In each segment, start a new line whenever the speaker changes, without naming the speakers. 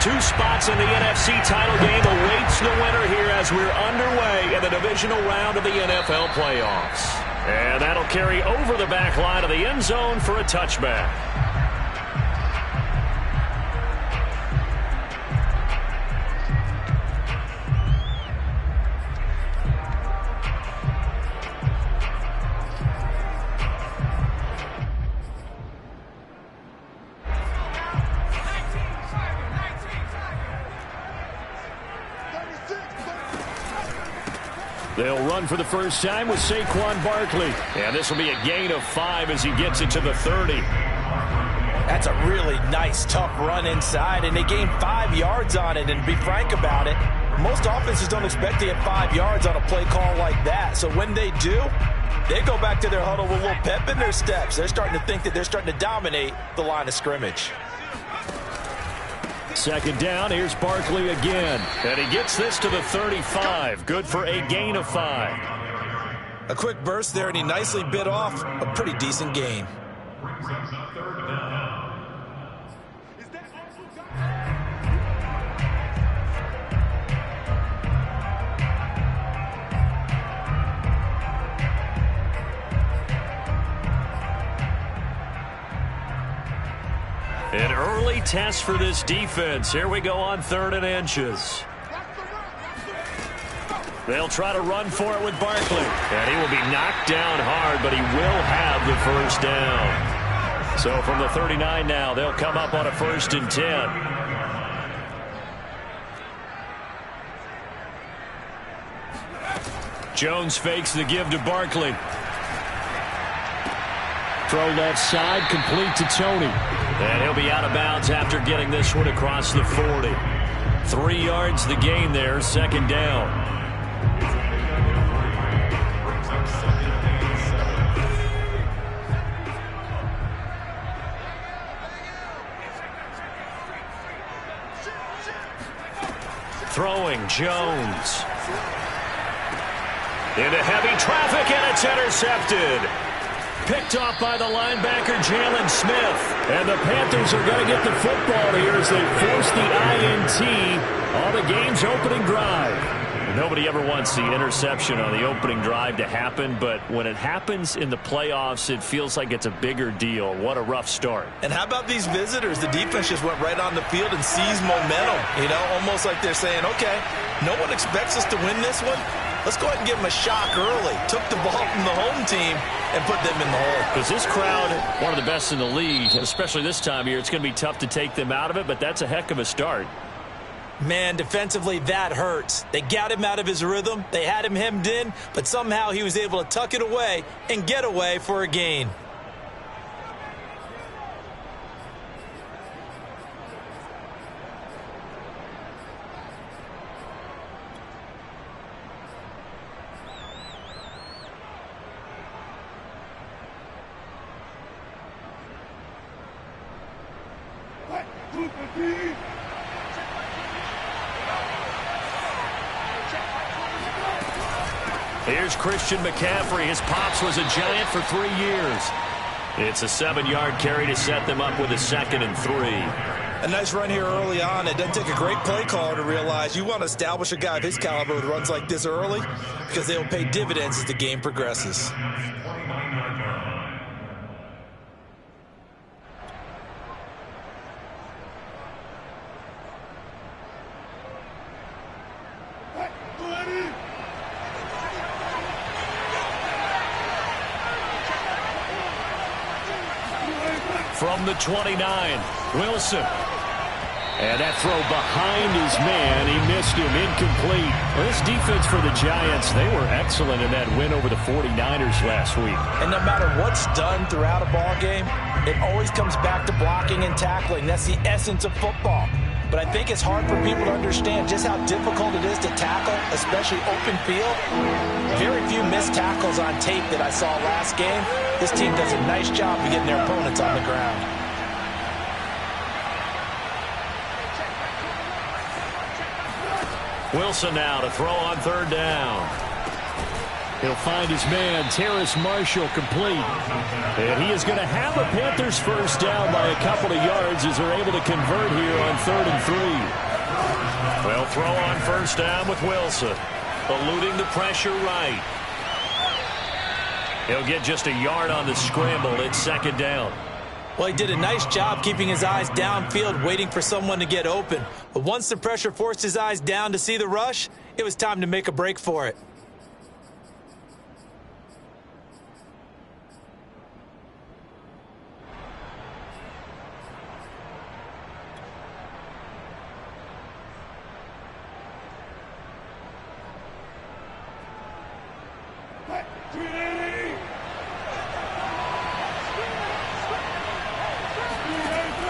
Two spots in the NFC title game awaits the winner here as we're underway in the divisional round of the NFL playoffs. And that'll carry over the back line of the end zone for a touchback. They'll run for the first time with Saquon Barkley. And this will be a gain of 5 as he gets it to the 30.
That's a really nice, tough run inside, and they gained 5 yards on it. And to be frank about it, most offenses don't expect to get 5 yards on a play call like that. So when they do, they go back to their huddle with a little pep in their steps. They're starting to think that they're starting to dominate the line of scrimmage.
Second down, here's Barkley again. And he gets this to the 35. Good for a gain of 5.
A quick burst there, and he nicely bit off a pretty decent gain.
An early test for this defense. Here we go on 3rd and inches. They'll try to run for it with Barkley. And he will be knocked down hard, but he will have the first down. So from the 39 now, they'll come up on a 1st and 10. Jones fakes the give to Barkley. Throw left side, complete to Tony. And he'll be out of bounds after getting this one across the 40. 3 yards the gain there, 2nd down. Throwing Jones. Into heavy traffic, and it's intercepted. Picked off by the linebacker, Jalen Smith. And the Panthers are going to get the football here as they force the INT on the game's opening drive. Nobody ever wants the interception on the opening drive to happen, but when it happens in the playoffs, it feels like it's a bigger deal. What a rough start.
And how about these visitors? The defense just went right on the field and seized momentum. You know, almost like they're saying, okay, no one expects us to win this one. Let's go ahead and give them a shock early. Took the ball from the home team and put them in the hole.
Because this crowd, one of the best in the league, especially this time of year, it's going to be tough to take them out of it, but that's a heck of a start.
Man, defensively, that hurts. They got him out of his rhythm. They had him hemmed in, but somehow he was able to tuck it away and get away for a gain.
Here's Christian McCaffrey. His pops was a Giant for 3 years. It's a 7-yard carry to set them up with a 2nd and 3.
A nice run here early on. It doesn't take a great play caller to realize you want to establish a guy of his caliber with runs like this early because they will pay dividends as the game progresses.
From the 29, Wilson. And that throw behind his man. He missed him. Incomplete. Well, this defense for the Giants, they were excellent in that win over the 49ers last week.
And no matter what's done throughout a ball game, it always comes back to blocking and tackling. That's the essence of football. But I think it's hard for people to understand just how difficult it is to tackle, especially open field. Very few missed tackles on tape that I saw last game. This team does a nice job of getting their opponents on the ground.
Wilson now to throw on 3rd down. He'll find his man, Terrace Marshall, complete. And he is going to have a Panthers first down by a couple of yards as they're able to convert here on 3rd and 3. Well, throw on first down with Wilson. Eluding the pressure right. He'll get just a yard on the scramble. It's 2nd down.
Well, he did a nice job keeping his eyes downfield, waiting for someone to get open. But once the pressure forced his eyes down to see the rush, it was time to make a break for it.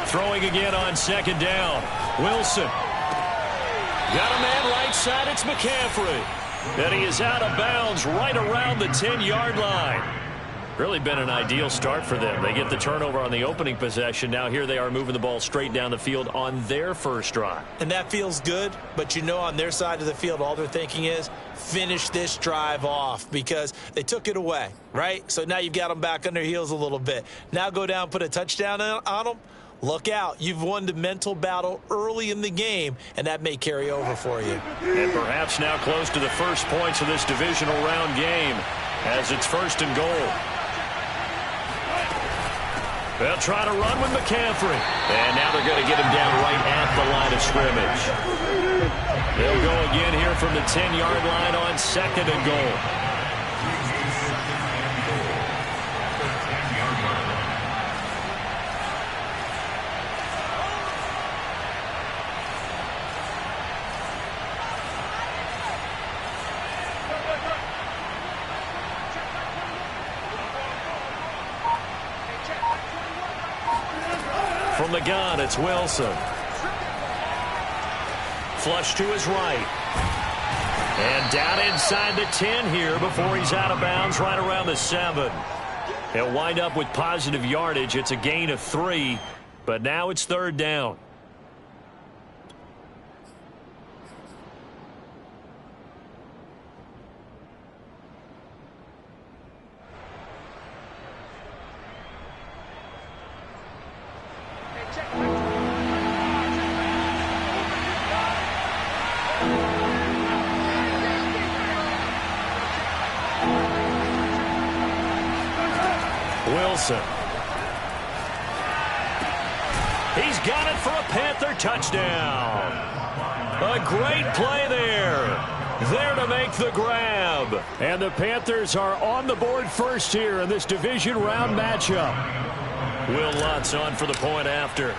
Throwing again on 2nd down. Wilson. Got a man right side. It's McCaffrey. And he is out of bounds right around the 10-yard line. Really been an ideal start for them. They get the turnover on the opening possession. Now here they are moving the ball straight down the field on their first drive.
And that feels good, but you know on their side of the field all they're thinking is finish this drive off because they took it away, right? So now you've got them back on their heels a little bit. Now go down, put a touchdown on them. Look out. You've won the mental battle early in the game, and that may carry over for you.
And perhaps now close to the first points of this divisional round game as it's 1st and goal. They'll try to run with McCaffrey. And now they're going to get him down right at the line of scrimmage. They'll go again here from the 10-yard line on 2nd and goal. From the gun, it's Wilson. Flush to his right. And down inside the 10 here before he's out of bounds right around the 7. He'll wind up with positive yardage. It's a gain of 3, but now it's 3rd down. Wilson. He's got it for a Panther touchdown. A great play there. There to make the grab. And the Panthers are on the board first here in this division round matchup. Will Lutz on for the point after.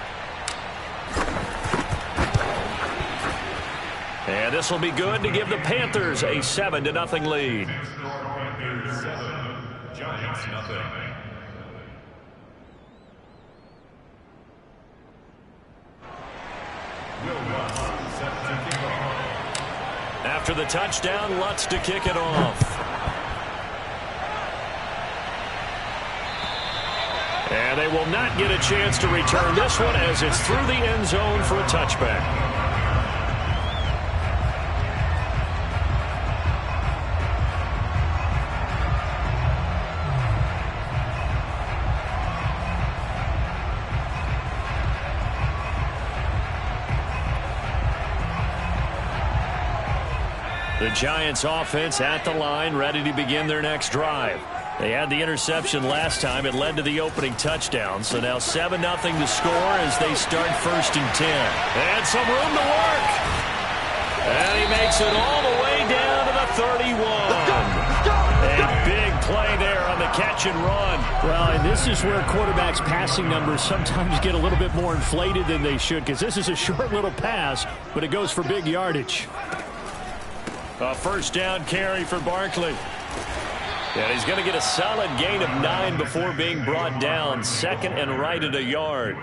And this will be good to give the Panthers a 7-0 lead. Giants nothing. After the touchdown, Lutz to kick it off. And they will not get a chance to return this one as it's through the end zone for a touchback. The Giants offense at the line, ready to begin their next drive. They had the interception last time. It led to the opening touchdown. So now 7-0 to score as they start 1st and 10. And some room to work. And he makes it all the way down to the 31. A big play there on the catch and run.
Well, and this is where quarterbacks' passing numbers sometimes get a little bit more inflated than they should, because this is a short little pass, but it goes for big yardage.
A first down carry for Barkley. And he's going to get a solid gain of 9 before being brought down. 2nd and right at a yard.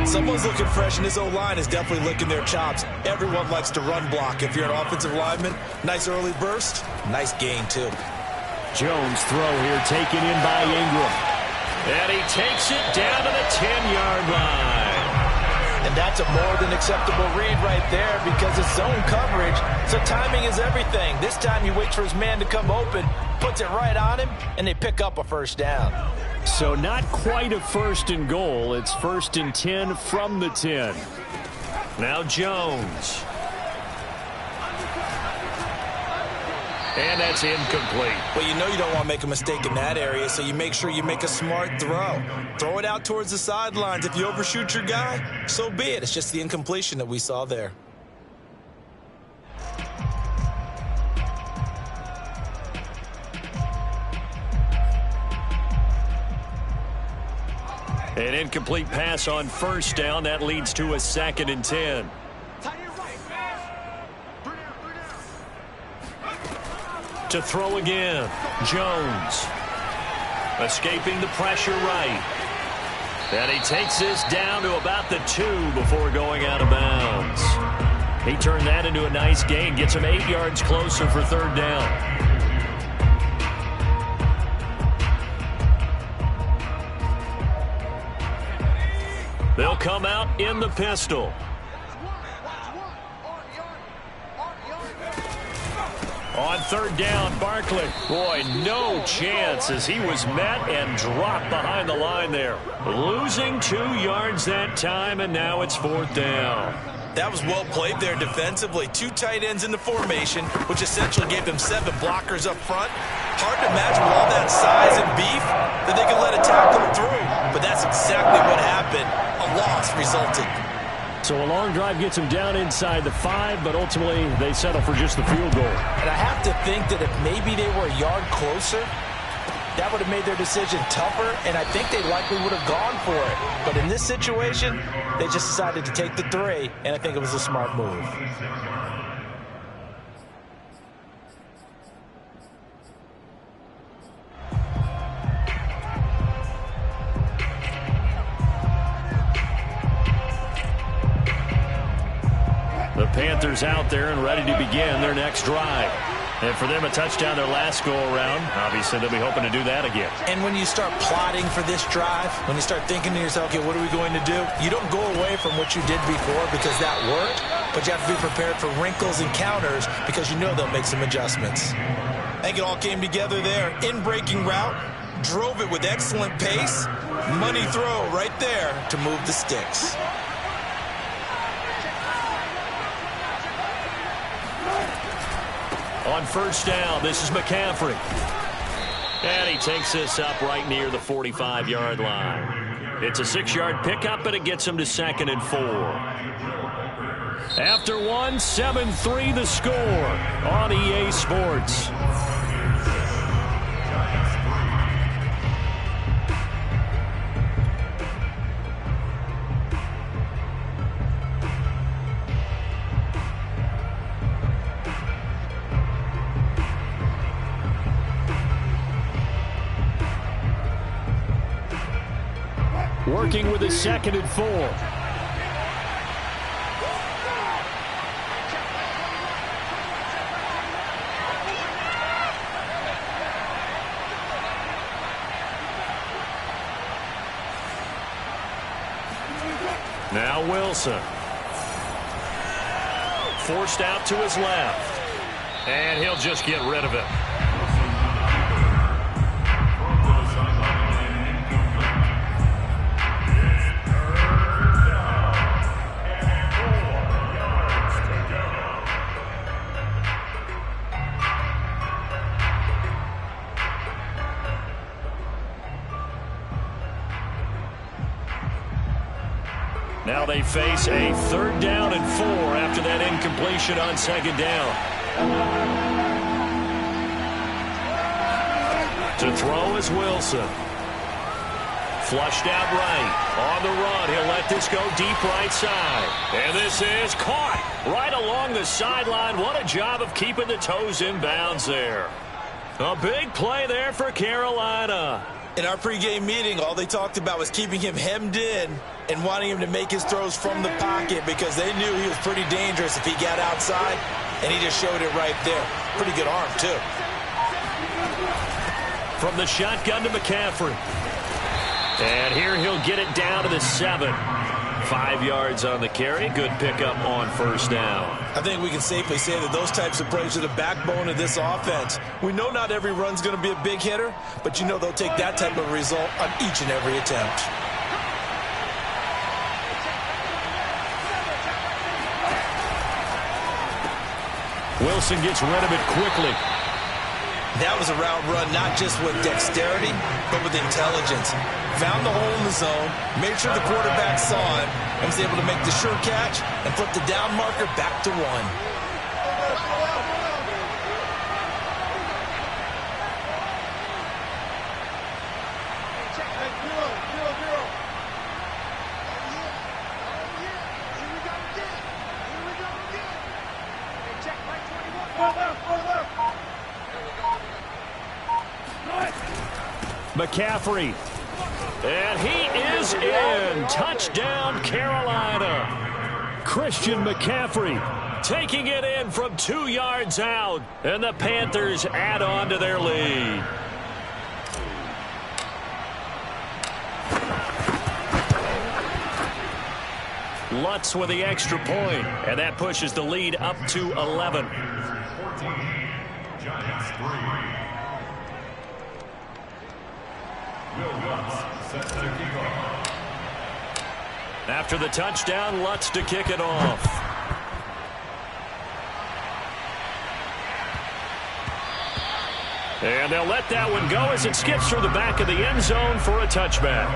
Someone's looking fresh, and this O-line is definitely licking their chops. Everyone likes to run block. If you're an offensive lineman, nice early burst, nice gain too.
Jones throw here taken in by Ingram.
And he takes it down to the 10-yard line.
And that's a more than acceptable read right there because it's zone coverage. So timing is everything. This time he waits for his man to come open, puts it right on him, and they pick up a first down.
So not quite a 1st and goal. It's 1st and 10 from the 10. Now Jones. And that's incomplete.
Well, you know you don't want to make a mistake in that area, so you make sure you make a smart throw. Throw it out towards the sidelines. If you overshoot your guy, so be it. It's just the incompletion that we saw there.
An incomplete pass on 1st down. That leads to a 2nd and 10. To throw again. Jones. Escaping the pressure right. And he takes this down to about the 2 before going out of bounds. He turned that into a nice gain. Gets him 8 yards closer for 3rd down. They'll come out in the pistol. On 3rd down, Barkley. Boy, no chance as he was met and dropped behind the line there. Losing 2 yards that time, and now it's 4th down.
That was well played there defensively. 2 tight ends in the formation, which essentially gave them 7 blockers up front. Hard to imagine with all that size and beef that they could let a tackle through. But that's exactly what happened. A loss resulted.
So a long drive gets them down inside the 5, but ultimately they settle for just the field goal.
And I have to think that if maybe they were a yard closer, that would have made their decision tougher, and I think they likely would have gone for it. But in this situation, they just decided to take the 3, and I think it was a smart move.
The Panthers out there and ready to begin their next drive. And for them, a touchdown their last go-around. Obviously, they'll be hoping to do that again.
And when you start plotting for this drive, when you start thinking to yourself, okay, what are we going to do? You don't go away from what you did before because that worked, but you have to be prepared for wrinkles and counters because you know they'll make some adjustments. I think it all came together there. In-breaking route, drove it with excellent pace. Money throw right there to move the sticks.
On 1st down, this is McCaffrey. And he takes this up right near the 45-yard line. It's a 6-yard pickup, but it gets him to 2nd and 4. After 1, 7-3 the score on EA Sports. Working with a 2nd and 4. Now Wilson. Forced out to his left. And he'll just get rid of it. Now they face a 3rd down and 4 after that incompletion on 2nd down. To throw is Wilson. Flushed out right. On the run, he'll let this go deep right side. And this is caught right along the sideline. What a job of keeping the toes in bounds there. A big play there for Carolina.
In our pregame meeting, all they talked about was keeping him hemmed in and wanting him to make his throws from the pocket because they knew he was pretty dangerous if he got outside, and he just showed it right there. Pretty good arm, too.
From the shotgun to McCaffrey. And here he'll get it down to the 7. 5 yards on the carry. Good pickup on first down.
I think we can safely say that those types of plays are the backbone of this offense. We know not every run's going to be a big hitter, but you know they'll take that type of result on each and every attempt.
Wilson gets rid of it quickly.
That was a route run, not just with dexterity, but with intelligence. Found the hole in the zone, made sure the quarterback saw it, and was able to make the sure catch and flip the down marker back to 1.
McCaffrey. And he is in. Touchdown, Carolina. Christian McCaffrey taking it in from 2 yards out. And the Panthers add on to their lead. Lutz with the extra point. And that pushes the lead up to 11.
14, Giants 3.
After the touchdown, Lutz to kick it off. And they'll let that one go as it skips through the back of the end zone for a touchback.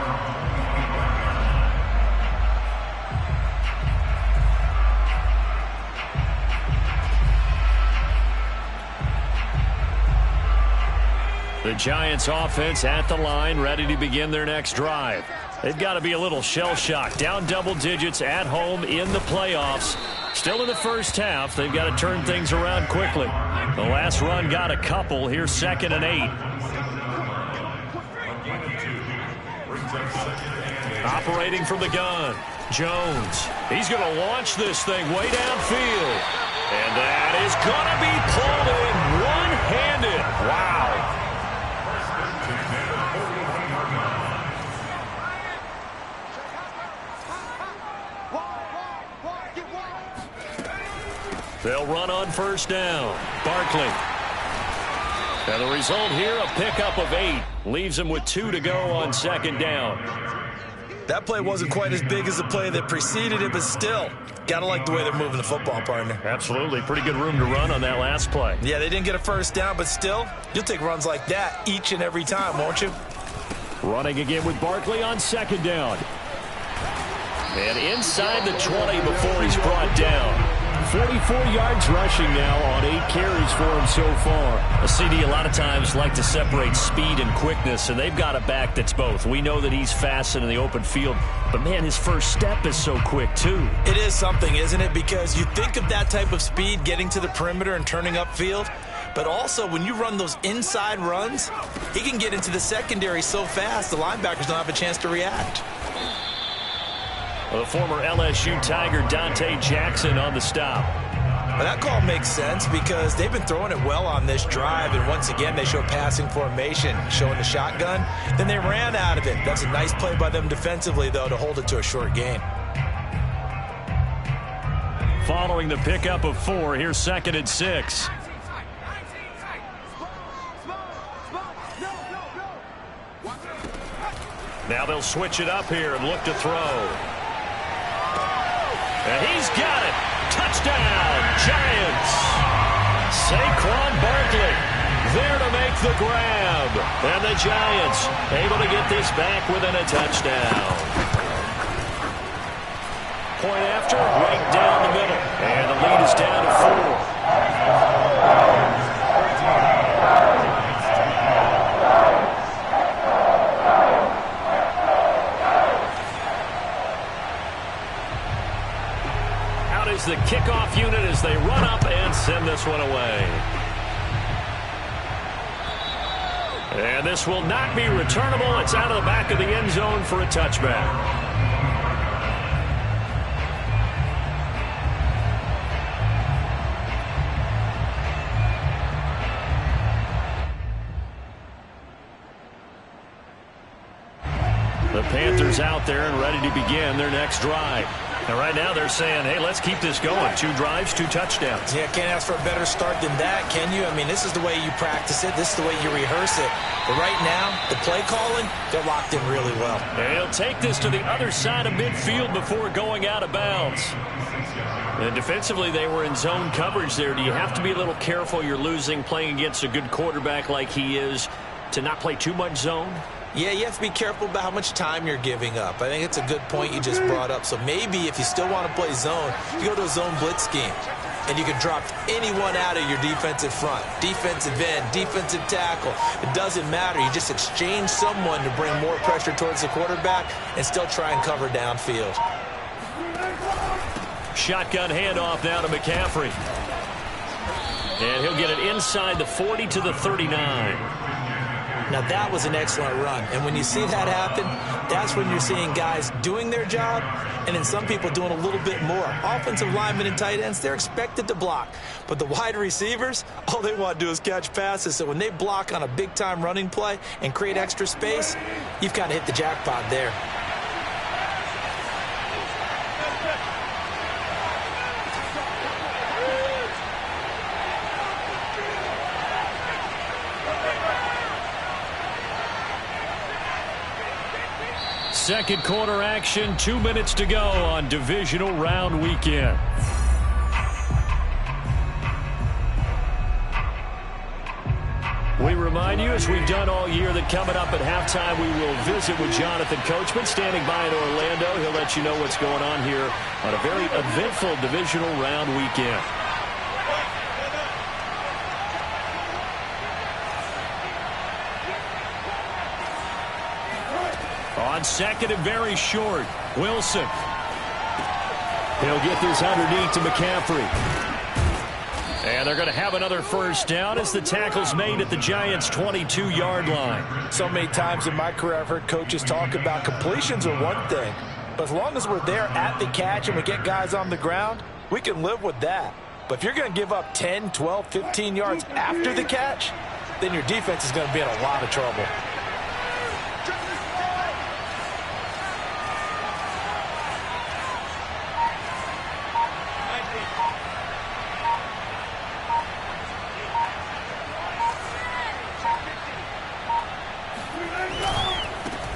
The Giants offense at the line, ready to begin their next drive. They've got to be a little shell-shocked. Down double digits at home in the playoffs. Still in the first half. They've got to turn things around quickly. The last run got a couple. Here's 2nd and 8. Operating from the gun. Jones. He's going to launch this thing way downfield. And that is going to be pulled in one-handed. Wow. They'll run on first down. Barkley. And the result here, a pickup of 8. Leaves him with 2 to go on 2nd down.
That play wasn't quite as big as the play that preceded it, but still, got to like the way they're moving the football, partner.
Absolutely. Pretty good room to run on that last play.
Yeah, they didn't get a first down, but still, you'll take runs like that each and every time, won't you?
Running again with Barkley on 2nd down. And inside the 20 before he's brought down. 44 yards rushing now on 8 carries for him so far. A CD a lot of times like to separate speed and quickness, and they've got a back that's both. We know that he's fast in the open field, but man, his first step is so quick too.
It is something, isn't it? Because you think of that type of speed getting to the perimeter and turning upfield, but also when you run those inside runs, he can get into the secondary so fast the linebackers don't have a chance to react.
The former LSU Tiger Dante Jackson on the stop.
Well, that call makes sense because they've been throwing it well on this drive, and once again they show passing formation, showing the shotgun. Then they ran out of it. That's a nice play by them defensively, though, to hold it to a short gain.
Following the pickup of 4, here's 2nd and 6. Now they'll switch it up here and look to throw. And he's got it. Touchdown, Giants. Saquon Barkley there to make the grab. And the Giants able to get this back within a touchdown. Point after, right down the middle. And the lead is down to 4. The kickoff unit as they run up and send this one away. And this will not be returnable. It's out of the back of the end zone for a touchback. The Panthers
Panthers out there and ready to begin their next drive. And right now they're saying, hey, let's keep this going. 2 drives, 2 touchdowns.
Yeah, can't ask for a better start than that, can you? I mean, this is the way you practice it. This is the way you rehearse it. But right now, the play calling, they're locked in really well.
And he'll take this to the other side of midfield before going out of bounds. And defensively, they were in zone coverage there. Do you have to be a little careful? You're losing, playing against a good quarterback like he is, to not play too much zone?
Yeah, you have to be careful about how much time you're giving up. I think it's a good point you just brought up. So maybe if you still want to play zone, you go to a zone blitz scheme. And you can drop anyone out of your defensive front. Defensive end, defensive tackle. It doesn't matter. You just exchange someone to bring more pressure towards the quarterback and still try and cover downfield.
Shotgun handoff now to McCaffrey. And he'll get it inside the 40 to the 39.
Now, that was an excellent run. And when you see that happen, that's when you're seeing guys doing their job and then some people doing a little bit more. Offensive linemen and tight ends, they're expected to block. But the wide receivers, all they want to do is catch passes. So when they block on a big-time running play and create extra space, you've kind of hit the jackpot there.
Second quarter action, 2 minutes to go on divisional round weekend. We remind you, as we've done all year, that coming up at halftime, we will visit with Jonathan Coachman, standing by in Orlando. He'll let you know what's going on here on a very eventful divisional round weekend. On second and very short, Wilson. He'll get this underneath to McCaffrey. And they're going to have another first down as the tackle's made at the Giants' 22-yard line.
So many times in my career I've heard coaches talk about completions are one thing, but as long as we're there at the catch and we get guys on the ground, we can live with that. But if you're going to give up 10, 12, 15 yards after the catch, then your defense is going to be in a lot of trouble.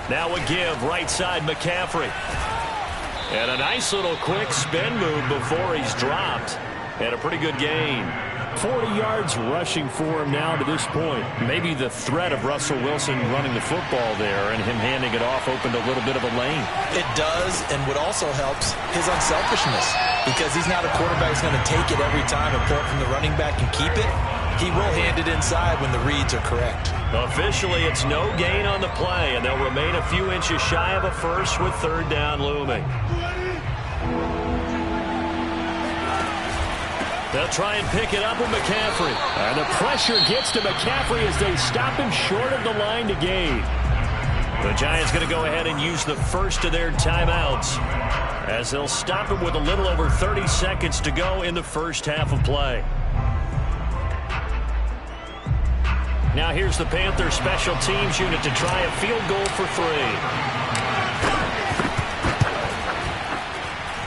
Now a give, right side McCaffrey. And a nice little quick spin move before he's dropped. And a pretty good gain. 40 yards rushing for him now to this point. Maybe the threat of Russell Wilson running the football there and him handing it off opened a little bit of a lane.
It does, and what also helps, his unselfishness. Because he's not a quarterback who's going to take it every time and pull it from the running back and keep it. He will hand it inside when the reads are correct. Officially, it's no gain on the play, and they'll remain a few inches shy of a first with third down looming. They'll try and pick it up with McCaffrey. And the pressure gets to McCaffrey as they stop him short of the line to gain. The Giants going to go ahead and use the first of their timeouts as they'll stop him with a little over 30 seconds to go in the first half of play. Now here's the Panthers special teams unit to try a field goal for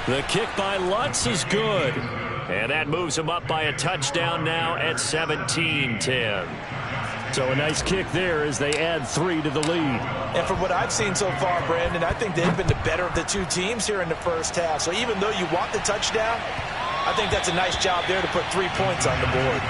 3. The kick by Lutz is good. And that moves him up by a touchdown now at 17-10. So a nice kick there as they add 3 to the lead. And from what I've seen so far, Brandon, I think they've been the better of the two teams here in the first half. So even though you want the touchdown, I think that's a nice job there to put 3 points on the board.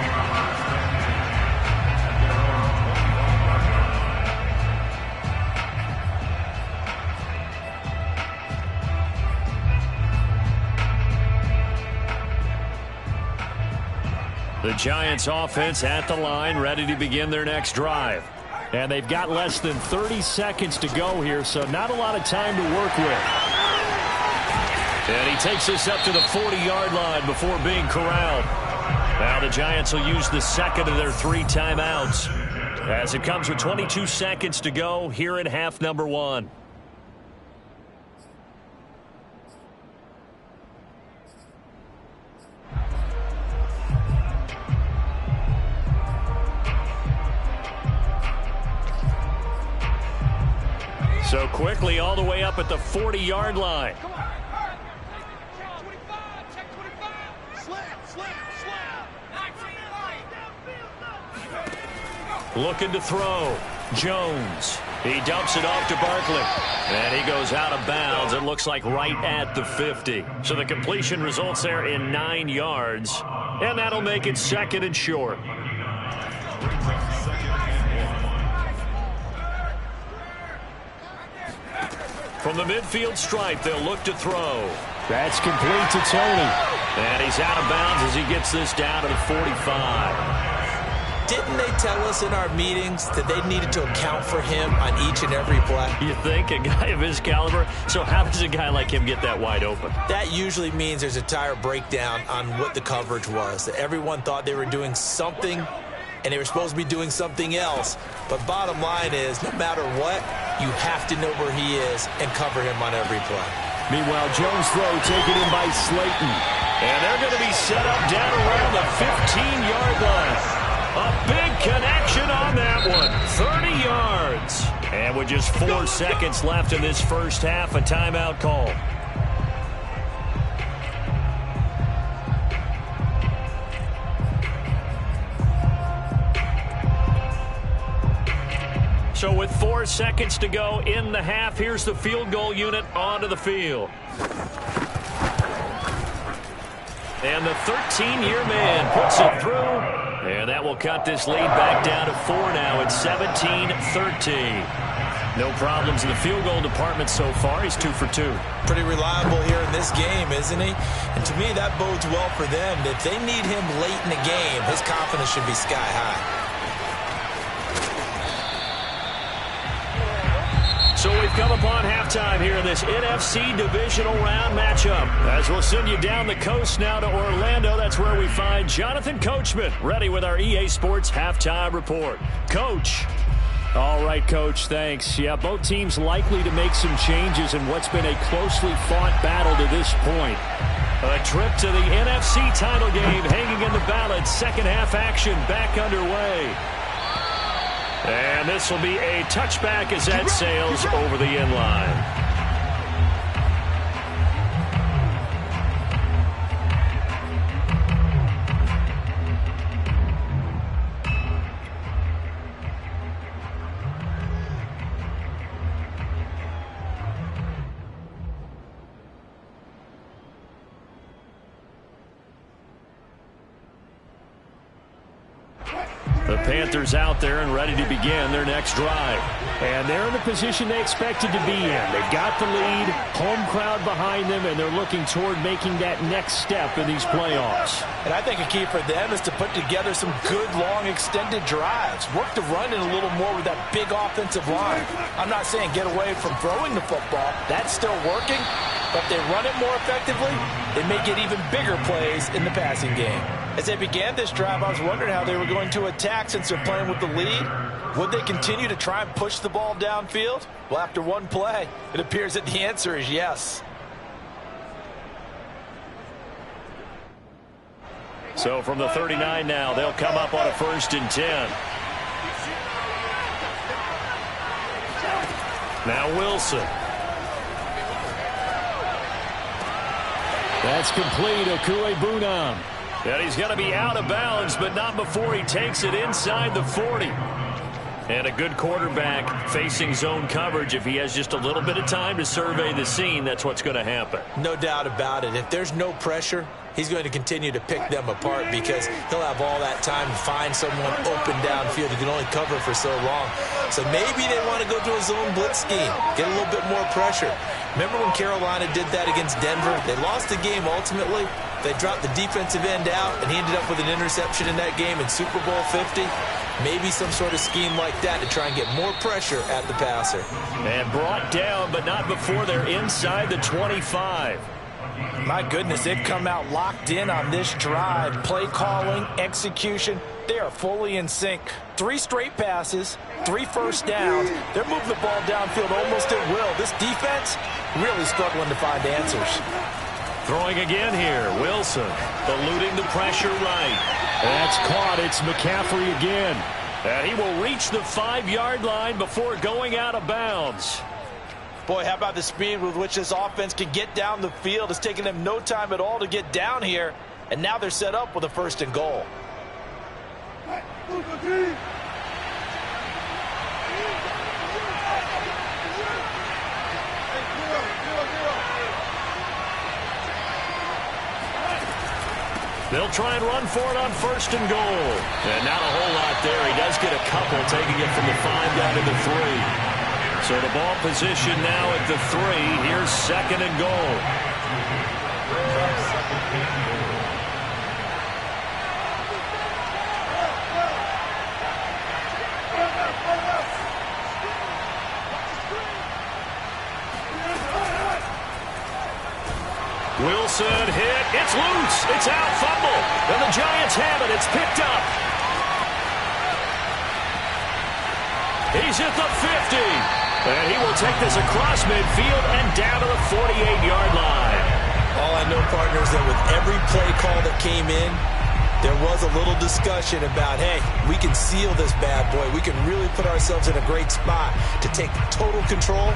The Giants offense at the line, ready to begin their next drive. And they've got less than 30 seconds to go here, so not a lot of time to work with. And he takes this up to the 40-yard line before being corralled. Now the Giants will use the second of their 3 timeouts as it comes with 22 seconds to go here in half number 1.
So quickly all the way up at the 40-yard line. Looking to throw. Jones. He dumps it off to Barkley. And he goes out of bounds. It looks like right at the 50. So the completion results there in 9 yards. And that'll make it 2nd and short. From the midfield stripe, they'll look to throw. That's complete to Tony. And he's out of bounds as he gets this down to the 45.
Didn't they tell us in our meetings that they needed to account for him on each and every play?
You think? A guy of his caliber? So how does a guy like him get that wide open?
That usually means there's a tire breakdown on what the coverage was. That everyone thought they were doing something, and they were supposed to be doing something else. But bottom line is, no matter what, you have to know where he is and cover him on every play.
Meanwhile, Jones' throw taken in by Slayton. And they're going to be set up down around the 15-yard line. A big connection on that one. 30 yards. And with just 4 seconds left in this first half, a timeout call. So with 4 seconds to go in the half, here's the field goal unit onto the field. And the 13-year man puts it through. And that will cut this lead back down to 4 now. It's 17-13. No problems in the field goal department so far. He's 2 for 2.
Pretty reliable here in this game, isn't he? And to me, that bodes well for them. If they need him late in the game, his confidence should be sky high.
So we've come upon halftime here in this NFC divisional round matchup. As we'll send you down the coast now to Orlando, that's where we find Jonathan Coachman ready with our EA Sports halftime report. Coach. All right, Coach, thanks. Yeah, both teams likely to make some changes in what's been a closely fought battle to this point. A trip to the NFC title game hanging in the balance. Second half action back underway. And this will be a touchback as that sails over the end line. The Panthers out there and ready to begin their next drive. And they're in the position they expected to be in. They got the lead, home crowd behind them, and they're looking toward making that next step in these playoffs.
And I think a key for them is to put together some good, long, extended drives. Work the run in a little more with that big offensive line. I'm not saying get away from throwing the football. That's still working. But if they run it more effectively, they may get even bigger plays in the passing game. As they began this drive, I was wondering how they were going to attack since they're playing with the lead. Would they continue to try and push the ball downfield? Well, after one play, it appears that the answer is yes.
So from the 39 now, they'll come up on a 1st and 10. Now Wilson. That's complete. Okuebunam. And he's going to be out of bounds, but not before he takes it inside the 40. And a good quarterback facing zone coverage. If he has just a little bit of time to survey the scene, that's what's going to happen.
No doubt about it. If there's no pressure, he's going to continue to pick them apart because he'll have all that time to find someone open downfield. He can only cover for so long. So maybe they want to go to a zone blitz scheme, get a little bit more pressure. Remember when Carolina did that against Denver? They lost the game ultimately. They dropped the defensive end out, and he ended up with an interception in that game in Super Bowl 50. Maybe some sort of scheme like that to try and get more pressure at the passer.
And brought down, but not before they're inside the 25.
My goodness, they've come out locked in on this drive. Play calling, execution, they are fully in sync. 3 straight passes, 3 first downs. They're moving the ball downfield almost at will. This defense really struggling to find answers.
Throwing again here, Wilson, eluding the pressure right. That's caught. It's McCaffrey again. And he will reach the 5-yard line before going out of bounds.
Boy, how about the speed with which this offense can get down the field? It's taking them no time at all to get down here. And now they're set up with a 1st and goal.
They'll try and run for it on 1st and goal. And not a whole lot there. He does get a couple, taking it from the 5 down to the 3. So the ball position now at the 3. Here's 2nd and goal. Wilson hit. It's loose. It's out. Fumble. And the Giants have it. It's picked up. He's at the 50. And he will take this across midfield and down to the 48-yard line.
All I know, partners, that with every play call that came in, there was a little discussion about, hey, we can seal this bad boy. We can really put ourselves in a great spot to take total control.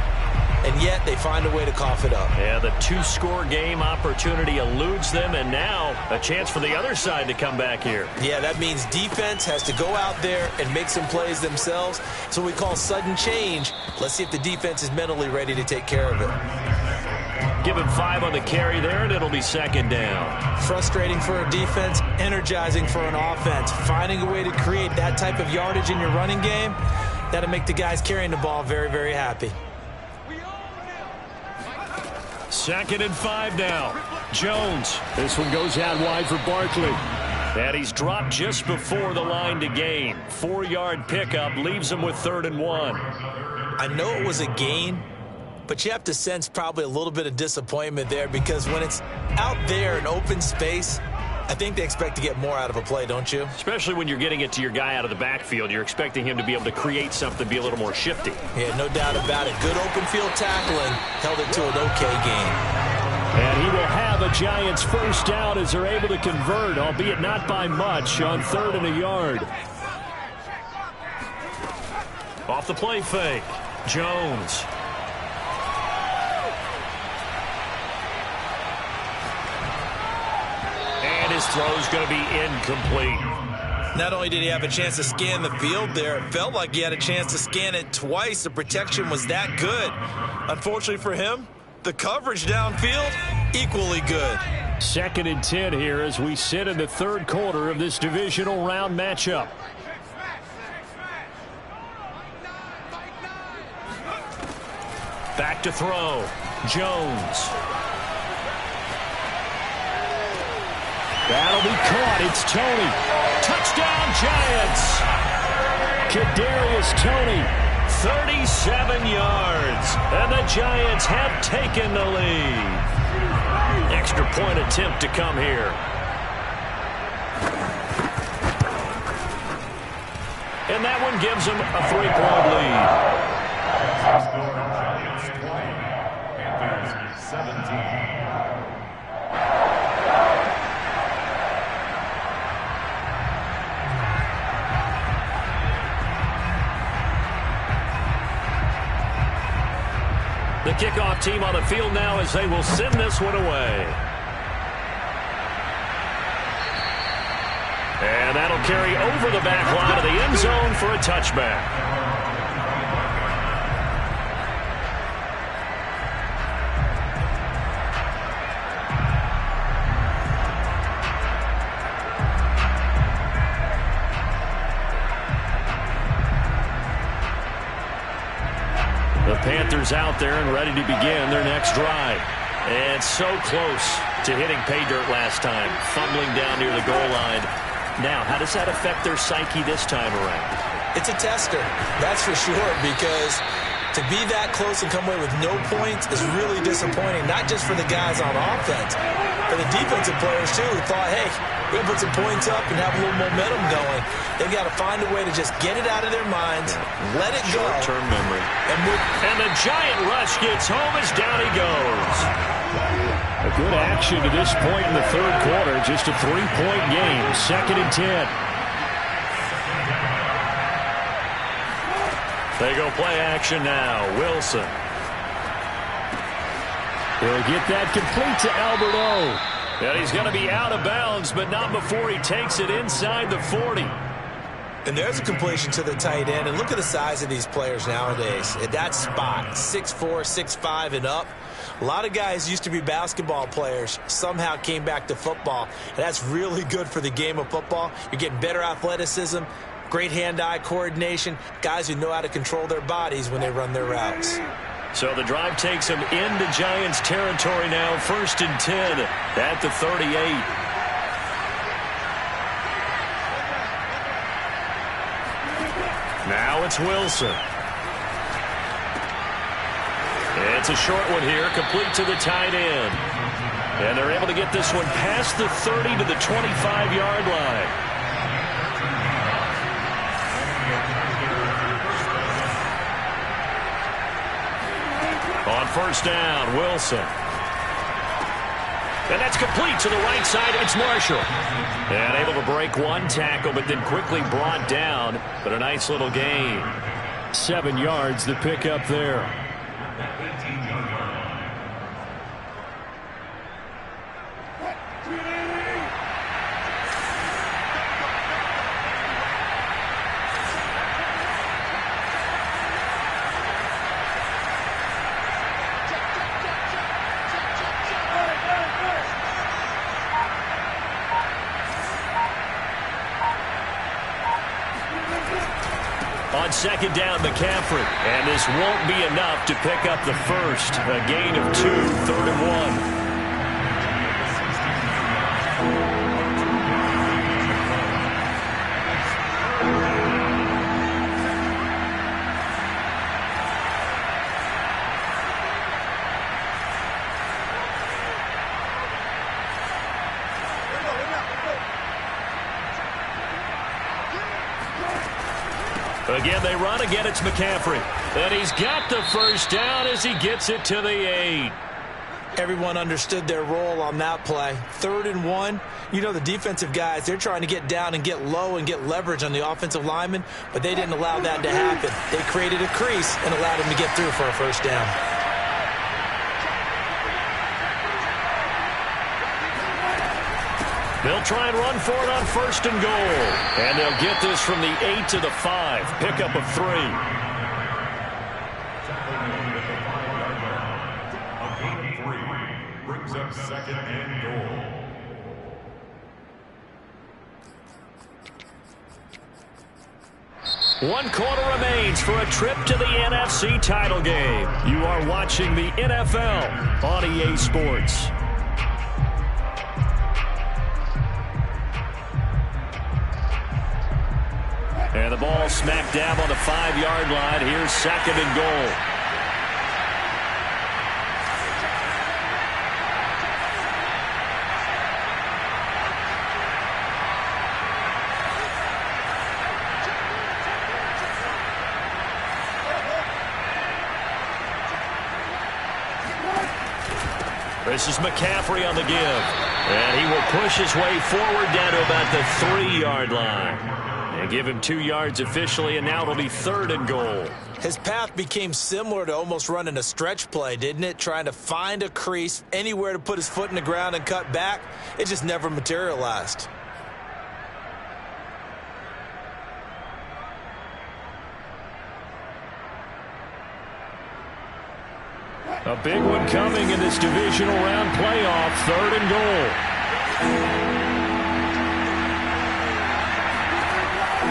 And yet they find a way to cough it up.
Yeah, the 2-score game opportunity eludes them, and now a chance for the other side to come back here.
Yeah, that means defense has to go out there and make some plays themselves. So we call sudden change. Let's see if the defense is mentally ready to take care of it.
Give him 5 on the carry there, and it'll be 2nd down.
Frustrating for a defense, energizing for an offense. Finding a way to create that type of yardage in your running game, that'll make the guys carrying the ball very, very happy.
2nd and 5 now. Jones. This one goes out wide for Barkley. And he's dropped just before the line to gain. 4-yard pickup leaves him with 3rd and 1.
I know it was a gain, but you have to sense probably a little bit of disappointment there, because when it's out there in open space, I think they expect to get more out of a play, don't you?
Especially when you're getting it to your guy out of the backfield. You're expecting him to be able to create something, be a little more shifty.
Yeah, no doubt about it. Good open field tackling held it to an okay game.
And he will have a Giants 1st down as they're able to convert, albeit not by much, on 3rd and a yard. Off the play fake. Jones. His throw's going to be incomplete.
Not only did he have a chance to scan the field there, it felt like he had a chance to scan it twice. The protection was that good. Unfortunately for him, the coverage downfield, equally good.
2nd and 10 here as we sit in the 3rd quarter of this divisional round matchup. Back to throw. Jones. That'll be caught. It's Toney. Touchdown, Giants. Kadarius Toney, 37 yards. And the Giants have taken the lead. Extra point attempt to come here. And that one gives them a 3-point lead.
Giants 20, Panthers 17.
The kickoff team on the field now as they will send this one away. And that'll carry over the back line of the end zone for a touchback. The Panthers out there and ready to begin their next drive. And so close to hitting pay dirt last time, fumbling down near the goal line. Now, how does that affect their psyche this time around?
It's a tester, that's for sure, because to be that close and come away with no points is really disappointing, not just for the guys on offense, but the defensive players, too, who thought, hey, we're going to put some points up and have a little momentum going. They've got to find a way to just get it out of their minds, let it go.
Short-term memory. And the giant rush gets home as down he goes. A good action to this point in the third quarter. Just a 3-point game. 2nd and 10. They go play action now. Wilson. He'll get that complete to Albert O. And he's going to be out of bounds, but not before he takes it inside the 40.
And there's a completion to the tight end. And look at the size of these players nowadays. At that spot, 6'4", 6'5", and up. A lot of guys used to be basketball players, somehow came back to football. And that's really good for the game of football. You're getting better athleticism, great hand-eye coordination, guys who know how to control their bodies when they run their routes.
So the drive takes him into Giants territory now, 1st and 10 at the 38. Now it's Wilson. It's a short one here, complete to the tight end. And they're able to get this one past the 30 to the 25-yard line. On 1st down, Wilson. And that's complete to the right side. It's Marshall. And able to break one tackle, but then quickly brought down. But a nice little gain.
7 yards to pick up there.
On 2nd down, McCaffrey. And this won't be enough to pick up the first. A gain of 2, 3rd and 1. Again, they run. Again, it's McCaffrey. And he's got the first down as he gets it to the 8.
Everyone understood their role on that play. 3rd and 1. You know, the defensive guys, they're trying to get down and get low and get leverage on the offensive lineman, but they didn't allow that to happen. They created a crease and allowed him to get through for a first down.
They'll try and run for it on 1st and goal. And they'll get this from the 8 to the 5. Pickup of 3.
A gain of 3 brings up 2nd and goal.
One quarter remains for a trip to the NFC title game. You are watching the NFL on EA Sports. And the ball smack dab on the 5-yard line. Here's 2nd and goal. This is McCaffrey on the give. And he will push his way forward down to about the 3-yard line. And give him 2 yards officially, and now it'll be 3rd and goal.
His path became similar to almost running a stretch play, didn't it? Trying to find a crease, anywhere to put his foot in the ground and cut back. It just never materialized.
A big one coming in this divisional round playoff. 3rd and goal.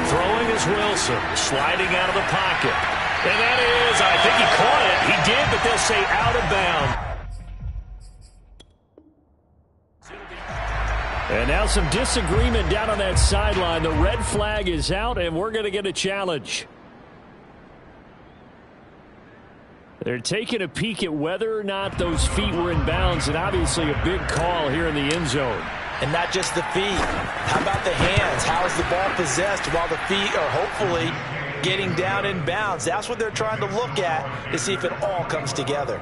Throwing is Wilson, sliding out of the pocket. And that is, I think he caught it. He did, but they'll say out of bounds.
And now some disagreement down on that sideline. The red flag is out, and we're going to get a challenge. They're taking a peek at whether or not those feet were in bounds, and obviously a big call here in the end zone.
And not just the feet. How about the hands? How is the ball possessed while the feet are hopefully getting down in bounds? That's what they're trying to look at to see if it all comes together.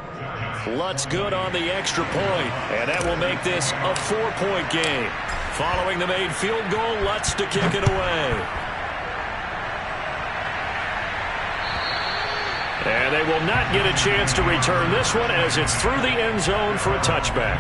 Lutz good on the extra point, and that will make this a 4-point game. Following the made field goal, Lutz to kick it away.
And they will not get a chance to return this one as it's through the end zone for a touchback.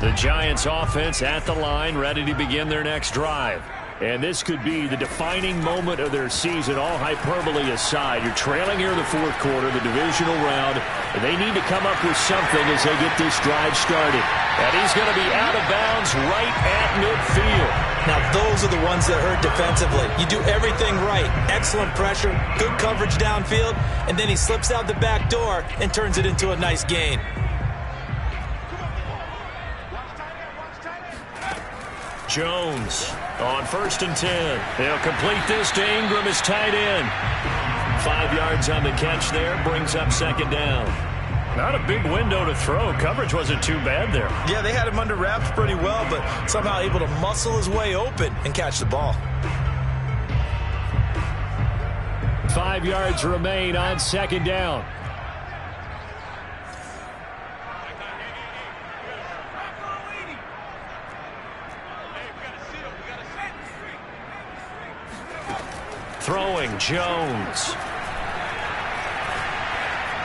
The Giants offense at the line, ready to begin their next drive. And this could be the defining moment of their season, all hyperbole aside. You're trailing here in the fourth quarter, the divisional round, and they need to come up with something as they get this drive started. And he's going to be out of bounds right at midfield.
Now, those are the ones that hurt defensively. You do everything right. Excellent pressure, good coverage downfield, and then he slips out the back door and turns it into a nice gain.
Jones on 1st and 10. He'll complete this to Ingram, his tight end. 5 yards on the catch there, brings up 2nd down. Not a big window to throw. Coverage wasn't too bad there.
Yeah, they had him under wraps pretty well, but somehow able to muscle his way open and catch the ball.
5 yards remain on 2nd down. Throwing, Jones.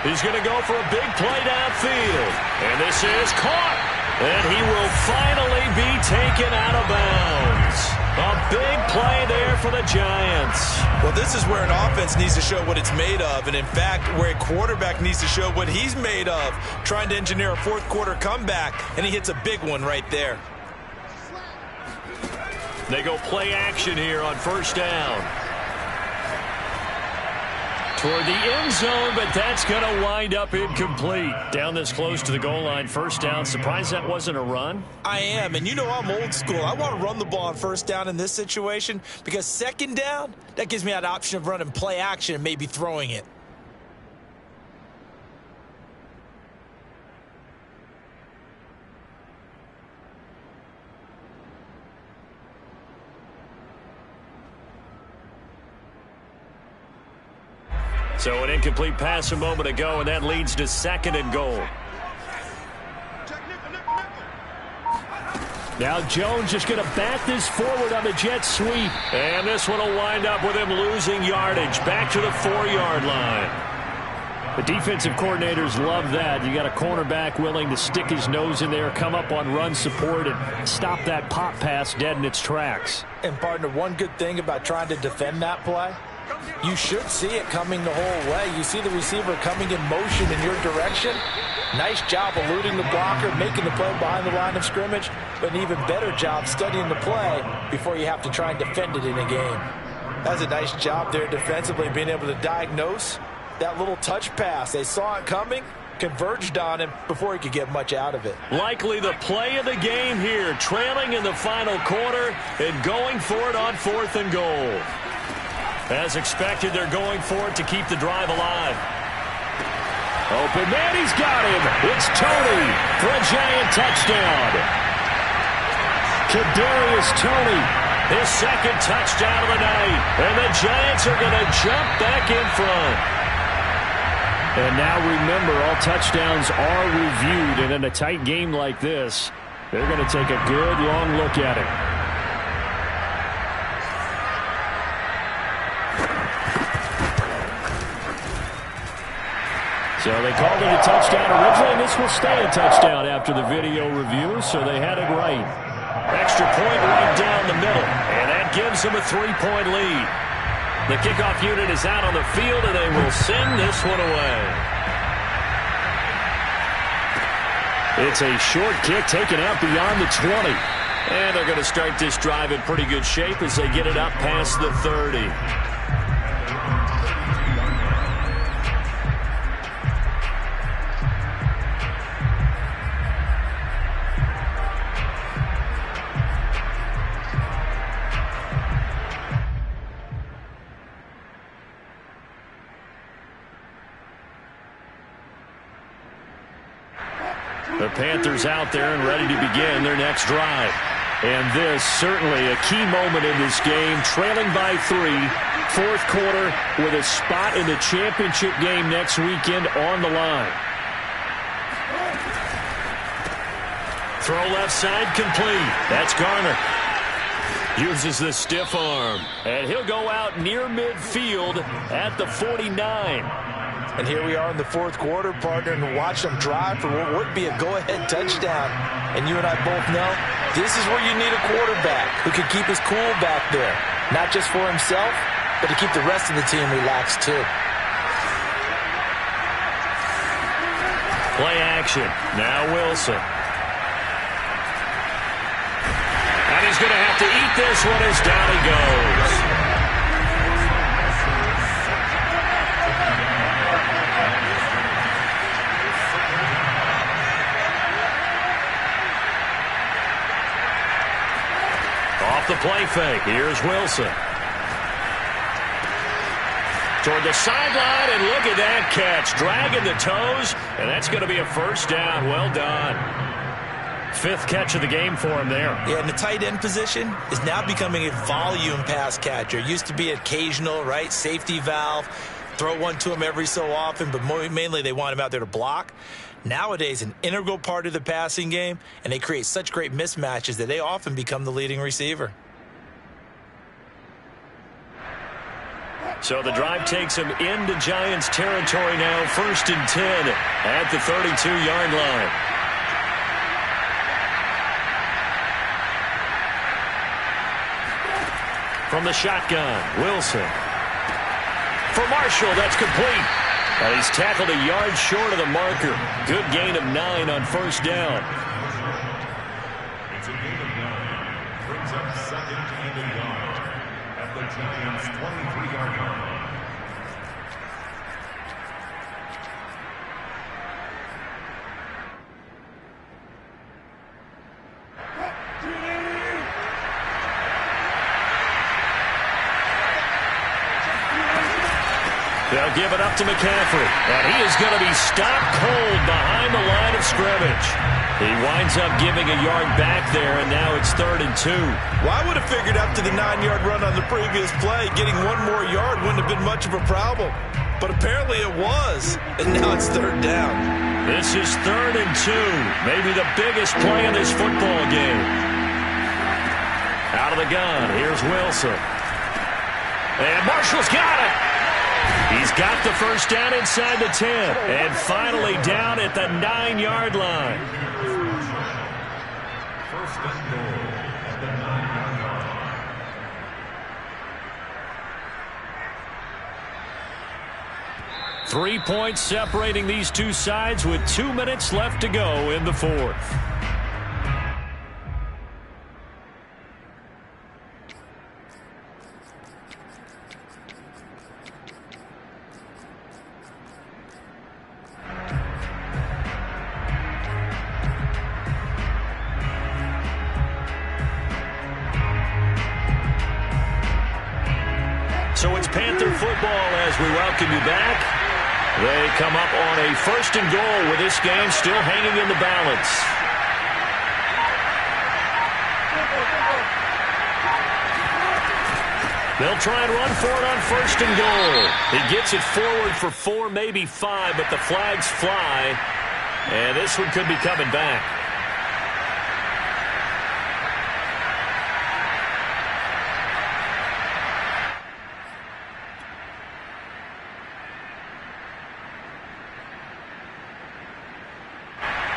He's going to go for a big play downfield. And this is caught. And he will finally be taken out of bounds. A big play there for the Giants.
Well, this is where an offense needs to show what it's made of. And, in fact, where a quarterback needs to show what he's made of. Trying to engineer a fourth-quarter comeback. And he hits a big one right there.
They go play action here on 1st down. Toward the end zone, but that's going to wind up incomplete. Down this close to the goal line, 1st down. Surprised that wasn't a run?
I am, and you know I'm old school. I want to run the ball on 1st down in this situation because 2nd down, that gives me that option of running play action and maybe throwing it.
So an incomplete pass a moment ago, and that leads to 2nd and goal. Now Jones just going to bat this forward on the jet sweep. And this one will wind up with him losing yardage. Back to the 4-yard line. The defensive coordinators love that. You got a cornerback willing to stick his nose in there, come up on run support, and stop that pop pass dead in its tracks.
And, partner, one good thing about trying to defend that play, you should see it coming the whole way. You see the receiver coming in motion in your direction. Nice job eluding the blocker, making the play behind the line of scrimmage, but an even better job studying the play before you have to try and defend it in a game. That's a nice job there defensively, being able to diagnose that little touch pass. They saw it coming, converged on him before he could get much out of it.
Likely the play of the game here, trailing in the final quarter and going for it on 4th and goal. As expected, they're going for it to keep the drive alive. Open man, he's got him. It's Tony for a Giant touchdown. Kadarius Toney, his 2nd touchdown of the night. And the Giants are going to jump back in front. And now remember, all touchdowns are reviewed. And in a tight game like this, they're going to take a good long look at it. So they called it a touchdown originally, and this will stay a touchdown after the video review, so they had it right. Extra point right down the middle, and that gives them a 3-point lead. The kickoff unit is out on the field, and they will send this one away. It's a short kick taken out beyond the 20. And they're going to start this drive in pretty good shape as they get it up past the 30. The Panthers out there and ready to begin their next drive. And this certainly a key moment in this game, trailing by 3, fourth quarter with a spot in the championship game next weekend on the line. Throw left side complete. That's Garner. Uses the stiff arm. And he'll go out near midfield at the 49.
And here we are in the fourth quarter, partner, and watch them drive for what would be a go-ahead touchdown. And you and I both know this is where you need a quarterback who can keep his cool back there. Not just for himself, but to keep the rest of the team relaxed too.
Play action. Now Wilson. And he's going to have to eat this one as down he goes. Off the play fake. Here's Wilson. Toward the sideline, and look at that catch. Dragging the toes, and that's going to be a first down. Well done. Fifth catch of the game for him there.
Yeah, and the tight end position is now becoming a volume pass catcher. Used to be occasional, right? Safety valve. Throw one to him every so often, but mainly they want him out there to block. Nowadays, an integral part of the passing game, and they create such great mismatches that they often become the leading receiver.
So the drive takes him into Giants territory now, 1st and 10 at the 32-yard line. From the shotgun, Wilson. For Marshall, that's complete. And he's tackled a yard short of the marker. Good gain of 9 on first down.
It's a gain of 9. Brings up 2nd and a yard at the Giants' 23-yard line.
They'll give it up to McCaffrey, and he is going to be stopped cold behind the line of scrimmage. He winds up giving a yard back there, and now it's 3rd and 2.
Well, I would have figured after the 9-yard run on the previous play, getting one more yard wouldn't have been much of a problem. But apparently it was, and now it's 3rd down.
This is 3rd and 2, maybe the biggest play in this football game. Out of the gun, here's Wilson. And Marshall's got it. He's got the first down inside the 10, and finally down at the 9-yard line.
First and goal at the 9-yard line.
3 points separating these two sides with 2 minutes left to go in the fourth. So it's Panther football as we welcome you back. They come up on a 1st and goal with this game still hanging in the balance. They'll try and run for it on 1st and goal. He gets it forward for 4, maybe 5, but the flags fly. And this one could be coming back.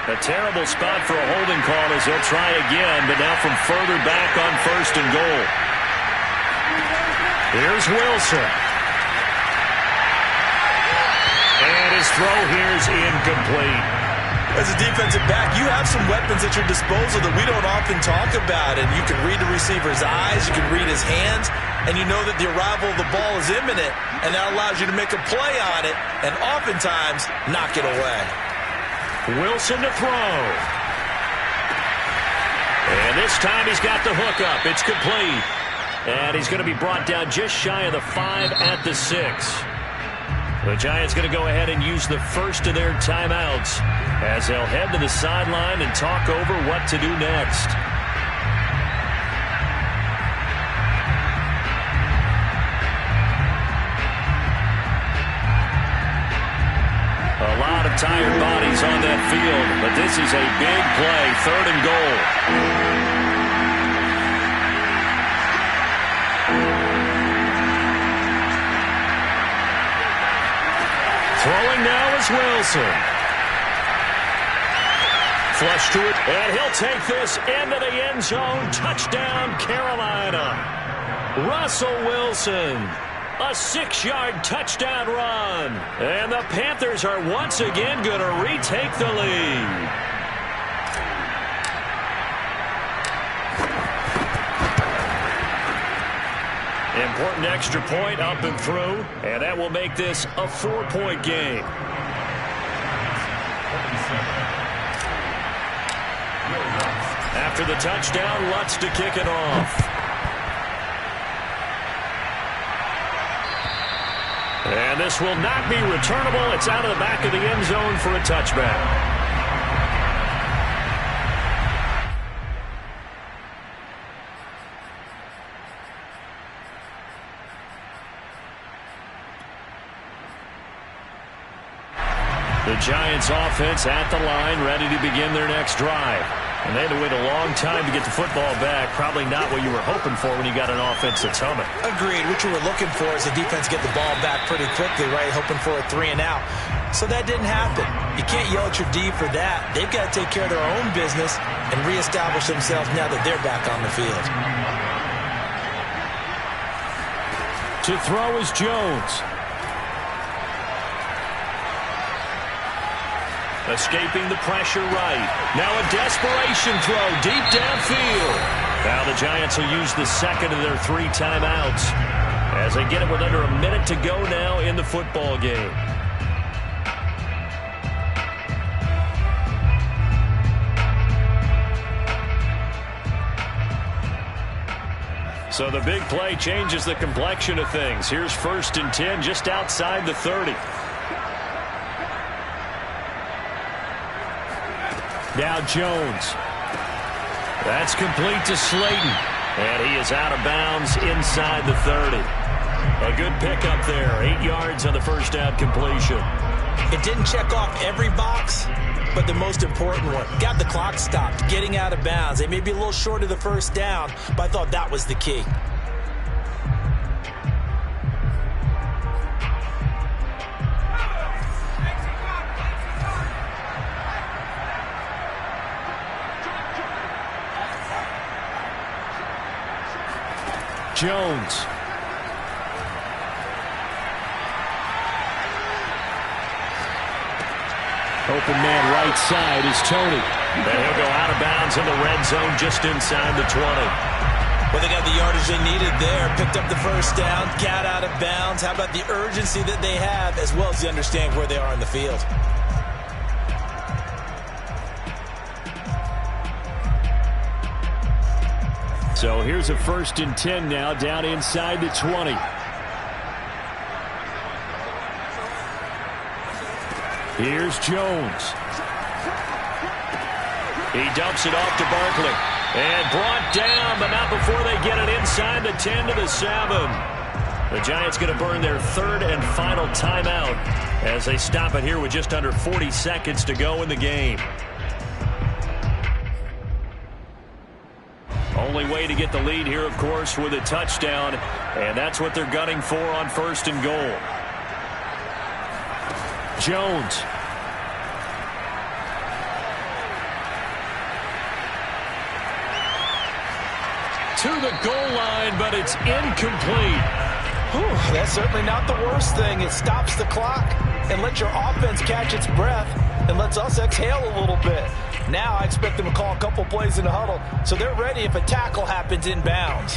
A terrible spot for a holding call as they'll try again, but now from further back on 1st and goal. Here's Wilson. And his throw here's incomplete.
As a defensive back, you have some weapons at your disposal that we don't often talk about. And you can read the receiver's eyes, you can read his hands, and you know that the arrival of the ball is imminent, and that allows you to make a play on it and oftentimes knock it away.
Wilson to throw. And this time he's got the hook up. It's complete. And he's going to be brought down just shy of the 5 at the 6. The Giants going to go ahead and use the first of their timeouts as they'll head to the sideline and talk over what to do next. tired bodies on that field, but this is a big play, 3rd and goal. Throwing now is Wilson. Flush to it, and he'll take this into the end zone. Touchdown, Carolina. Russell Wilson, a 6-yard touchdown run. And the Panthers are once again going to retake the lead. Important extra point up and through, and that will make this a 4-point game. After the touchdown, Lutz to kick it off. And this will not be returnable. It's out of the back of the end zone for a touchback. The Giants offense at the line, ready to begin their next drive. And they had to wait a long time to get the football back. Probably not what you were hoping for when you got an offense that's humming.
Agreed. What you were looking for is the defense get the ball back pretty quickly, right? Hoping for a 3 and out. So that didn't happen. You can't yell at your D for that. They've got to take care of their own business and reestablish themselves now that they're back on the field.
To throw is Jones. Escaping the pressure right. Now a desperation throw deep downfield. Now the Giants will use the second of their 3 timeouts as they get it with under a minute to go now in the football game. So the big play changes the complexion of things. Here's 1st and 10 just outside the 30. Now Jones. That's complete to Slayton. And he is out of bounds inside the 30. A good pickup there. 8 yards on the first down completion.
It didn't check off every box, but the most important one. Got the clock stopped, getting out of bounds. They may be a little short of the first down, but I thought that was the key.
Jones. Open man right side is Tony. And he'll go out of bounds in the red zone just inside the 20.
Well, they got the yardage they needed there. Picked up the first down, got out of bounds. How about the urgency that they have as well as they understand where they are in the field?
So here's a 1st and 10 now down inside the 20. Here's Jones. He dumps it off to Barkley. And brought down, but not before they get it inside the 10 to the 7. The Giants going to burn their 3rd and final timeout as they stop it here with just under 40 seconds to go in the game. Only way to get the lead here, of course, with a touchdown, and that's what they're gunning for on 1st and goal. Jones. To the goal line, but it's incomplete.
Whew, that's certainly not the worst thing. It stops the clock and lets your offense catch its breath and lets us exhale a little bit. Now I expect them to call a couple plays in the huddle, so they're ready if a tackle happens in bounds.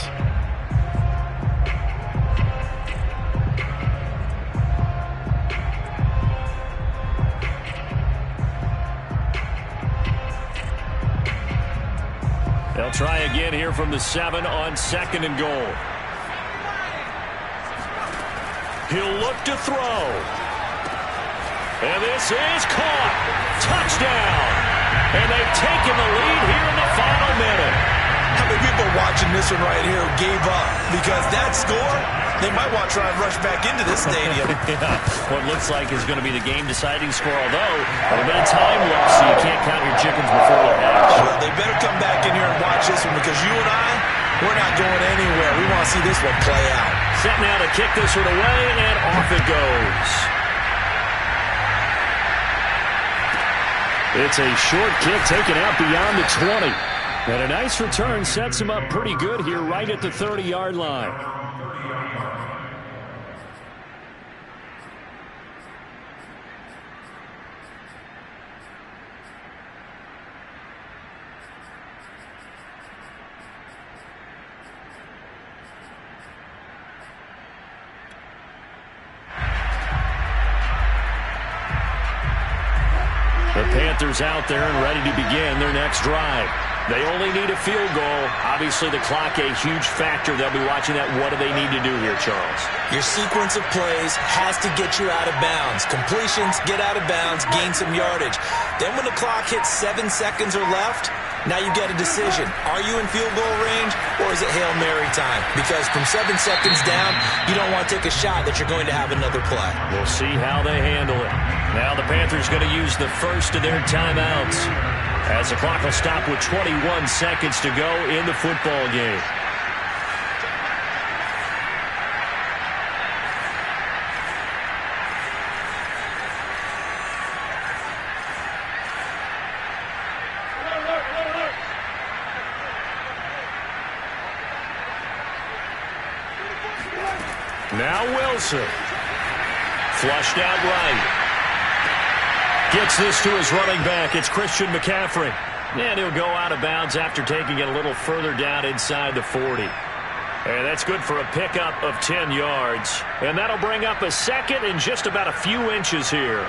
They'll try again here from the 7 on 2nd and goal. He'll look to throw. And this is caught. Touchdown. And they've taken the lead here in the final minute.
How many people watching this one right here gave up? Because that score, They might want to try and rush back into this stadium.
Yeah, what looks like is going to be the game-deciding score, although a little bit of time left, so you can't count your chickens before they hatch.
Well, they better come back in here and watch this one, because you and I, we're not going anywhere. We want to see this one play out.
Set now to kick this one away, and off it goes. It's a short kick taken out beyond the 20. And a nice return sets him up pretty good here right at the 30-yard line. The Panthers out there and ready to begin their next drive. They only need a field goal. Obviously, the clock a huge factor. They'll be watching that. What do they need to do here, Charles?
Your sequence of plays has to get you out of bounds. Completions, get out of bounds, gain some yardage. Then when the clock hits 7 seconds or left, now you get a decision. Are you in field goal range, or is it Hail Mary time? Because from 7 seconds down, you don't want to take a shot that you're going to have another play.
We'll see how they handle it. Now the Panthers going to use the first of their timeouts, as the clock will stop with 21 seconds to go in the football game. Now Wilson. Flushed out right. Gets this to his running back. It's Christian McCaffrey. And he'll go out of bounds after taking it a little further down inside the 40. And that's good for a pickup of 10 yards. And that'll bring up a second and just about a few inches here.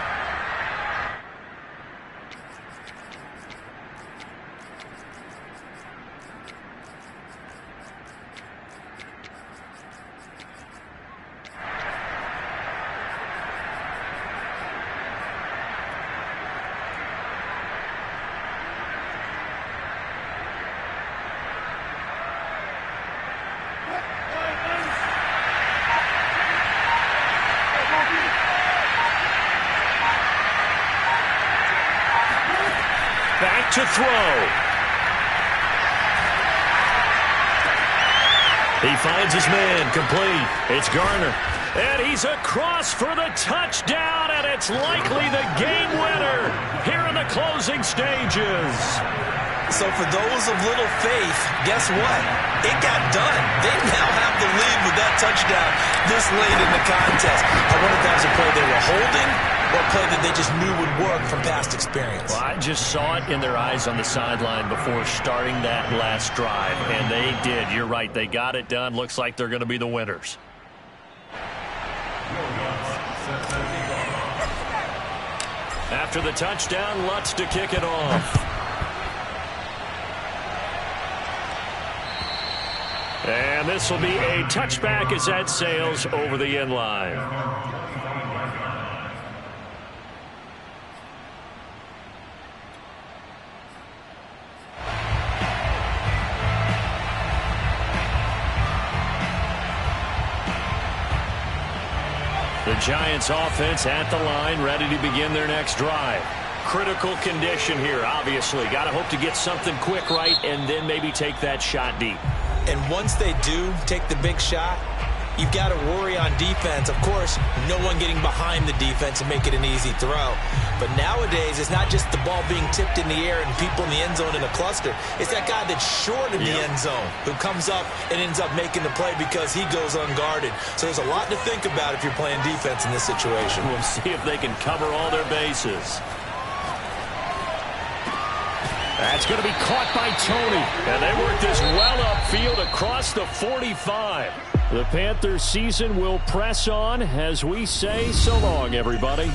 Back to throw. He finds his man, complete. It's Garner. And he's across for the touchdown, and it's likely the game winner here in the closing stages.
So for those of little faith, guess what? It got done. They now have the lead with that touchdown this late in the contest. I wonder if that was a play they were holding, or a play that they just knew would work from past experience.
Well, I just saw it in their eyes on the sideline before starting that last drive, and they did. You're right. They got it done. Looks like they're going to be the winners. After the touchdown, Lutz to kick it off. And this will be a touchback as that sails over the end line. The Giants offense at the line, ready to begin their next drive. Critical condition here, obviously. Got to hope to get something quick right and then maybe take that shot deep.
And once they do take the big shot, you've got to worry on defense. Of course, no one getting behind the defense and make it an easy throw. But nowadays, it's not just the ball being tipped in the air and people in the end zone in a cluster. It's that guy that's short in the end zone who comes up and ends up making the play because he goes unguarded. So there's a lot to think about if you're playing defense in this situation.
We'll see if they can cover all their bases. That's going to be caught by Tony. And they work this well upfield across the 45. The Panthers season will press on as we say so long, everybody.